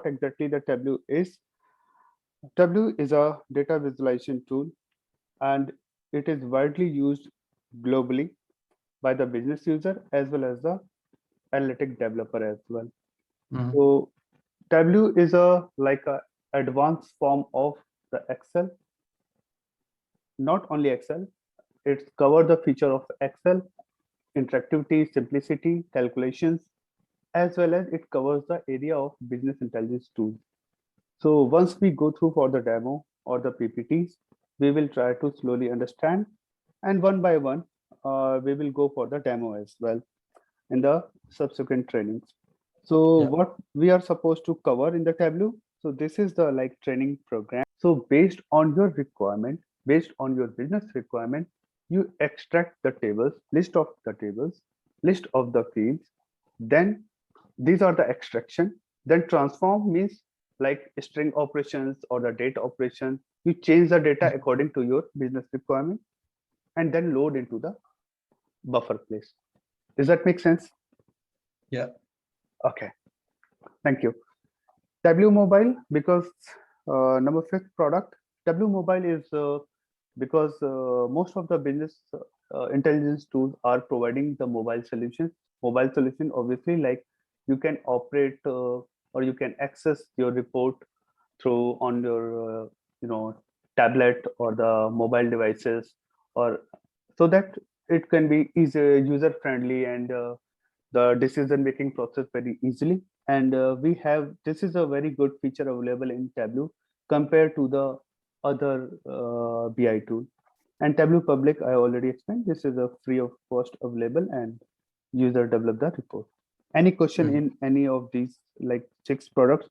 exactly the Tableau is. Tableau is a data visualization tool and it is widely used globally by the business user as well as the analytic developer as well. Mhm. So Tableau is a advanced form of the Excel, not only Excel, it's cover the feature of Excel, interactivity, simplicity, calculations, as well as it covers the area of business intelligence tools. So once we go through for the demo or the PPTs, we will try to slowly understand, and one by one, we will go for the demo as well in the subsequent trainings. So Yeah. what we are supposed to cover in the Tableau? So this is the like training program. So based on your requirement, based on your business requirement, you extract the tables, list of the tables, list of the fields. Then these are the extraction. Then transform means like string operations or the data operation. You change the data according to your business requirement and then load into the buffer place. Does that make sense? Yeah. Okay, thank you. Tableau Mobile, because number fifth product, Tableau Mobile is because most of the business intelligence tools are providing the mobile solutions. Mobile solution, obviously, like you can operate or you can access your report through on your tablet or the mobile devices, or so that it can be easy, user friendly, and the decision making process very easily. And we have this is a very good feature available in Tableau compared to the other BI tool. And Tableau Public, I already explained, this is a free of cost available and user develop the report. Any question Mhm. in any of these like six products?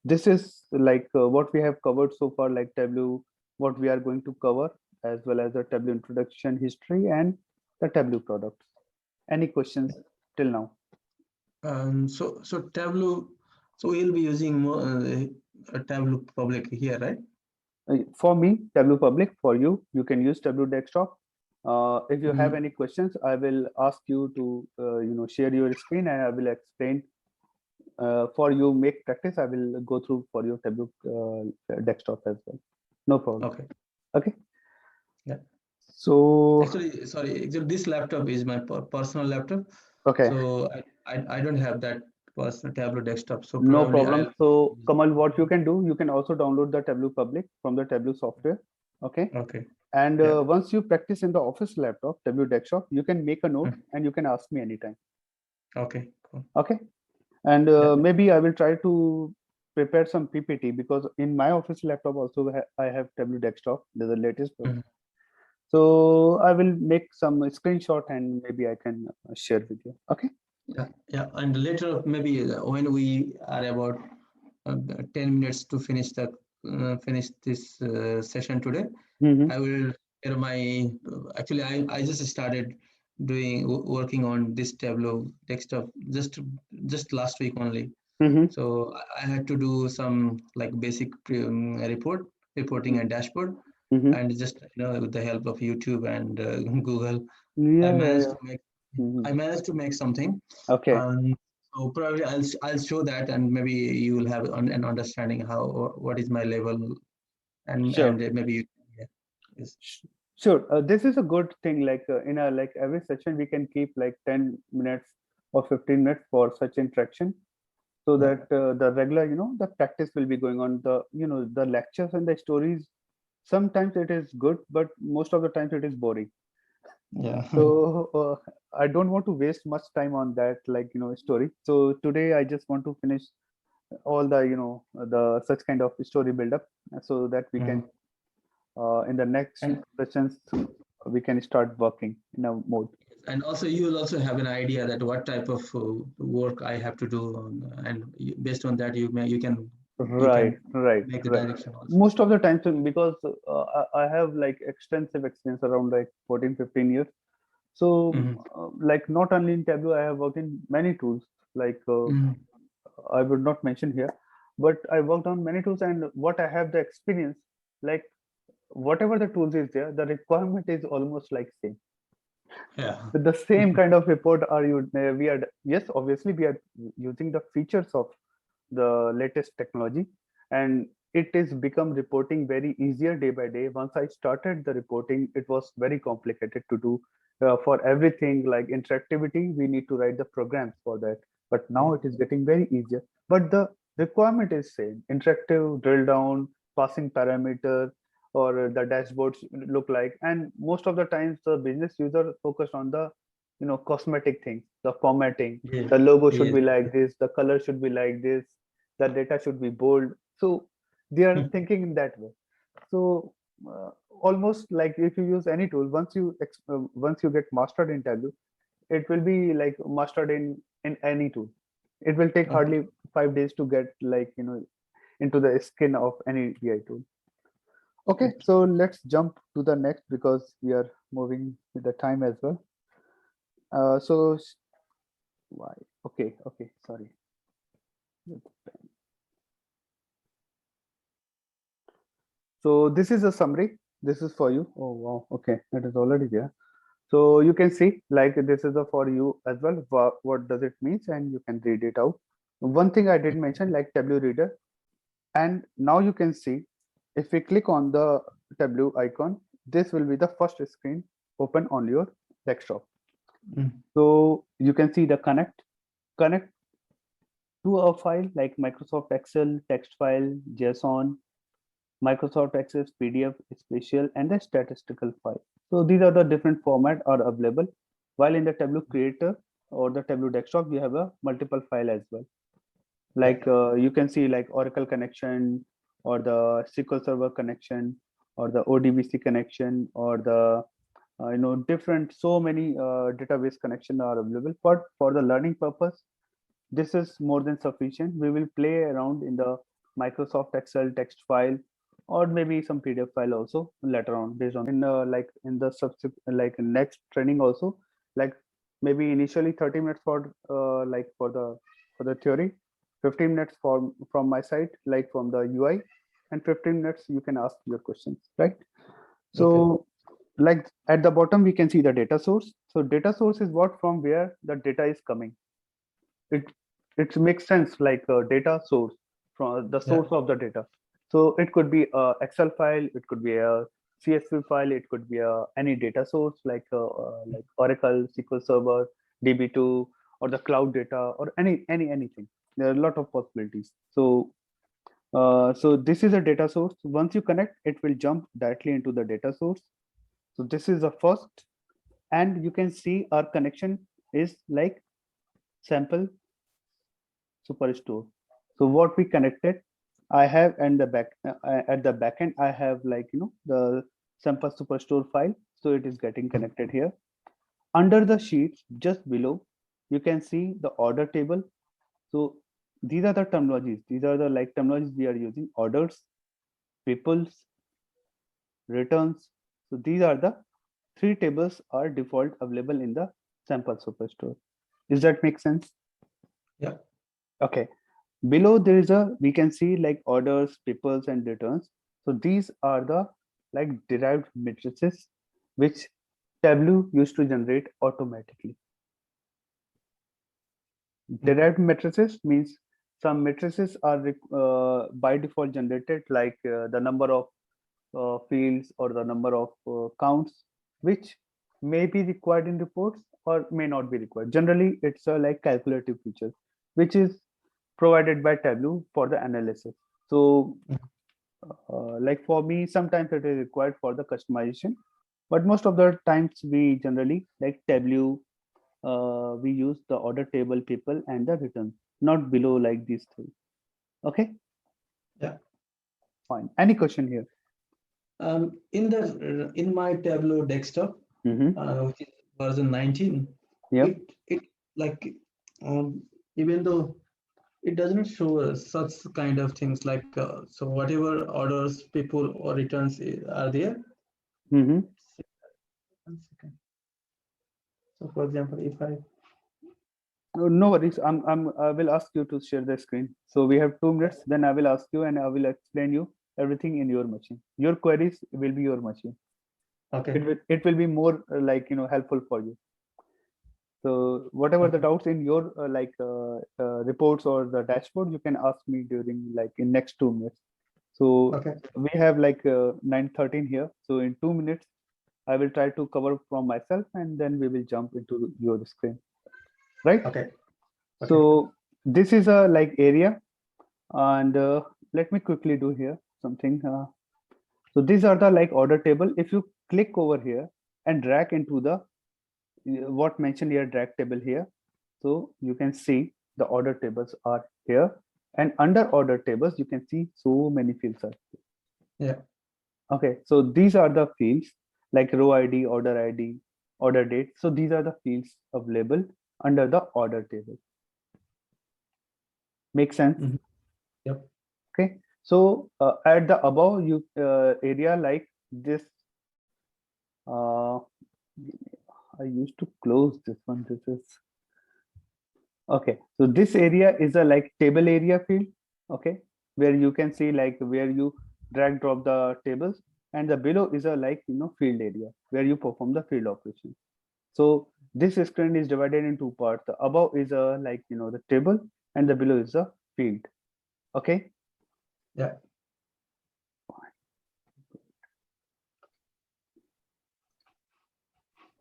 This is like what we have covered so far, like Tableau, what we are going to cover, as well as the Tableau introduction history and the Tableau products. Any questions till now? So Tableau. So we'll be using more Tableau Public here, right? For me, Tableau Public. For you, you can use Tableau Desktop. If you have Mm. any questions, I will ask you to share your screen and I will explain. For you make practice, I will go through for your Tableau Desktop as well. No problem. Okay. Okay. Yeah. So Actually, sorry. Actually, this laptop is my personal laptop, okay, so I don't have that personal Tableau desktop. So no probably problem. I'll. So Kamal, what you can do, you can also download the Tableau Public from the Tableau software. Okay. Okay. And Yeah. once you practice in the office laptop, Tableau Desktop, you can make a note Mm. and you can ask me anytime. Okay. Cool. Okay. And Yeah. maybe I will try to prepare some PPT because in my office laptop also I have Tableau Desktop. There's the latest Mhm. version. So I will make some screenshot and maybe I can share with you. Okay. Yeah. Yeah. And later, maybe when we are about 10 minutes to finish this session today, Mm-hmm. I will share my. Actually, I just started working on this Tableau desktop just last week only. Mm-hmm. So I had to do some like basic reporting and dashboard, Mm-hmm. and just with the help of YouTube and Google, I Yeah, yeah, managed yeah. to make Mm-hmm. something. Okay. So probably I'll show that, and maybe you will have an understanding how what is my level, and Sure. maybe you, yeah, yes, Sure. This is a good thing. Like in a like every session, we can keep like 10 minutes or 15 minutes for such interaction, so yeah, that the regular, the practice will be going on. The lectures and the stories. Sometimes it is good, but most of the times it is boring. yeah. So I don't want to waste much time on that, like story. So today I just want to finish all the the such kind of story build up, so that we Mhm. can in the next and sessions we can start working in a mode. and also you will also have an idea that what type of work I have to do, and based on that you Right, can right, make the right. direction also. Most of the time, because I have like extensive experience around like 14, 15 years. So Hmm. like not only in Tableau, I have worked in many tools. Like Hmm. I would not mention here, but I worked on many tools, and what I have the experience, like whatever the tools is there, the requirement is almost like same. Yeah. With the same kind of report, are you we are, yes, obviously we are using the features of the latest technology, and it is become reporting very easier day by day. Once I started the reporting, it was very complicated to do. For everything like interactivity, we need to write the programs for that. But now it is getting very easier. But the requirement is same: interactive, drill down, passing parameter, or the dashboards look like. And most of the times, the business user focused on the cosmetic things, the formatting. Yes. The logo should Yes. be like this, the color should be like this, the data should be bold. So they are thinking in that way. So almost like if you use any tool, once you get mastered in Tableau, it will be like mastered in any tool. It will take Okay. hardly 5 days to get like into the skin of any BI tool. Okay, Good. so let's jump to the next because we are moving with the time as well. So why? Okay, sorry. So this is a summary. This is for you. Oh wow, okay, it is already there. So you can see like this is a for you as well. What does it means, and you can read it out. One thing I did mention like Tableau Reader, and now you can see if we click on the Tableau icon, this will be the first screen open on your desktop. Mm. So you can see the connect to a file like Microsoft Excel, text file, JSON, Microsoft Access, PDF, Spatial, and the statistical file. So these are the different format are available. While in the Tableau Creator or the Tableau Desktop, we have a multiple file as well. Like you can see like Oracle connection or the SQL Server connection or the ODBC connection or the different so many database connection are available. But for the learning purpose, this is more than sufficient. We will play around in the Microsoft Excel text file or maybe some PDF file also later on based on in like in the subsequent like next training also, like maybe initially 30 minutes for like for the theory, 15 minutes from my side like from the UI, and 15 minutes you can ask your questions, right? So Okay. like at the bottom we can see the data source. So data source is what from where the data is coming. It it makes sense like a data source from the Yeah. source of the data. So it could be a Excel file, it could be a CSV file, it could be a any data source like Oracle, SQL Server, DB2, or the cloud data, or anything. There are a lot of possibilities. So this is a data source. Once you connect, it will jump directly into the data source. So this is the first, and you can see our connection is like sample superstore. So what we connected, I have and the back at the backend, I have like the sample superstore file. So it is getting connected here. Under the sheets, just below, you can see the order table. So these are the terminologies. These are the like terminologies we are using: orders, peoples, returns. So these are the three tables are default available in the sample superstore. Does that make sense? Yeah. Okay. Below there is a we can see like orders, peoples, and returns. So these are the like derived matrices which Tableau used to generate automatically. Derived matrices means some matrices are by default generated like the number of fields or the number of counts which may be required in reports or may not be required. Generally, it's a like calculative feature which is provided by Tableau for the analysis. So like for me, sometimes it is required for the customization, but most of the times we generally like Tableau, we use the order table, people, and the return, not below like these three. Okay, Yeah. fine. Any question here? In my Tableau desktop, Mm-hmm. which is version 19, Yeah. it like even though it doesn't show such kind of things like so whatever orders, people or returns are there. Mm-hmm. One second. So for example, if I No worries. I will ask you to share the screen. So we have 2 minutes. Then I will ask you, and I will explain you everything in your machine. Your queries will be your machine. okay, It will be more like helpful for you. So whatever the Okay. doubts in your reports or the dashboard, you can ask me during like in next 2 minutes. So Okay. we have like 9:13 here. So in 2 minutes, I will try to cover from myself, and then we will jump into your screen, right? Okay. Okay. So this is a like area, and let me quickly do here something. So these are the like order table. If you click over here and drag into the what mentioned here, drag table here, so you can see the order tables are here, and under order tables you can see so many fields are. Yeah. Okay, so these are the fields like row ID, order date. So these are the fields available under the order table. Make sense? Mhm. Yep. Okay, so at the above you area like this, uh, I used to close this one. This is okay. So this area is a like table area field. Okay, where you can see like where you drag drop the tables, and the below is a like field area where you perform the field operation. So this screen is divided in two parts. The above is a like the table, and the below is a field. Okay. Yeah.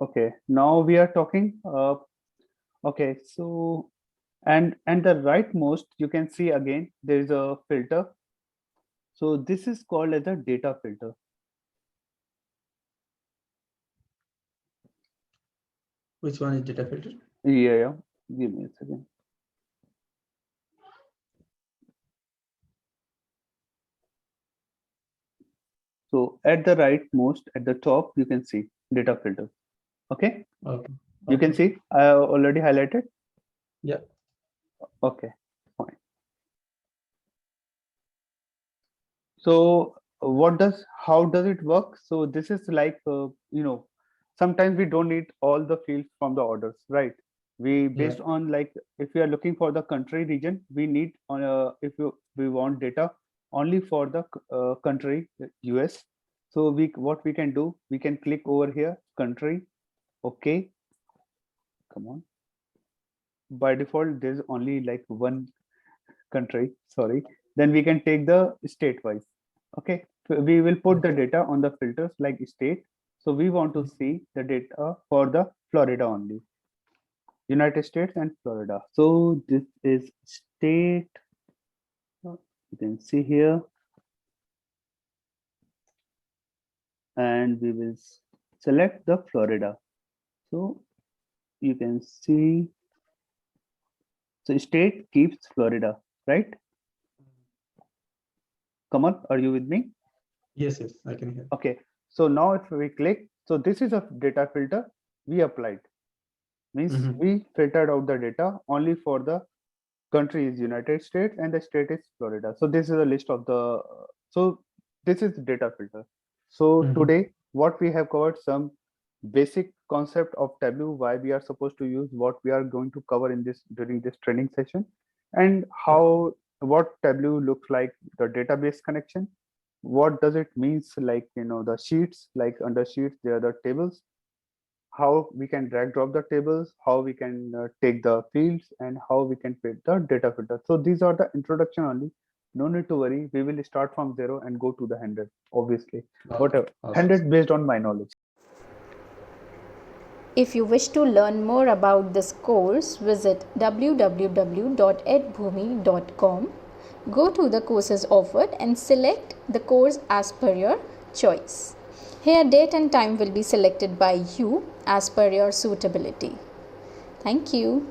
Okay. Now we are talking. Okay. So and the rightmost you can see again there is a filter. So this is called as a data filter. Which one is data filter? Yeah. Give me a second. So at the rightmost at the top you can see data filter. Okay. Okay. You can see I already highlighted. Yeah. Okay. Fine. So how does it work? So this is like sometimes we don't need all the fields from the orders, right? We based on like if we are looking for the country region, we need on we want data only for the country US. So what we can do, we can click over here country. Okay, come on. By default, there's only like one country. Sorry. Then we can take the state wise. Okay, so we will put the data on the filters like state. So we want to see the data for the Florida only, United States and Florida. So this is state. You can see here, and we will select the Florida. So you can see, so state keeps Florida, right? Kamal, are you with me? Yes, I can hear. Okay, so now if we click, so this is a data filter we applied. Means we filtered out the data only for the country is United States and the state is Florida. So this is a list of the, so this is data filter. So today what we have covered some basic concept of Tableau, why we are supposed to use, what we are going to cover in this during this training session, and what Tableau looks like, the database connection, what does it means, like the sheets, like under sheets there are the tables, how we can drag drop the tables, how we can take the fields, and how we can fit the data filter. So these are the introduction only. No need to worry. We will start from zero and go to the 100, obviously. Whatever. 100 based on my knowledge. If you wish to learn more about this course, visit www.edbhumi.com. Go to the courses offered and select the course as per your choice. Here, date and time will be selected by you as per your suitability. Thank you.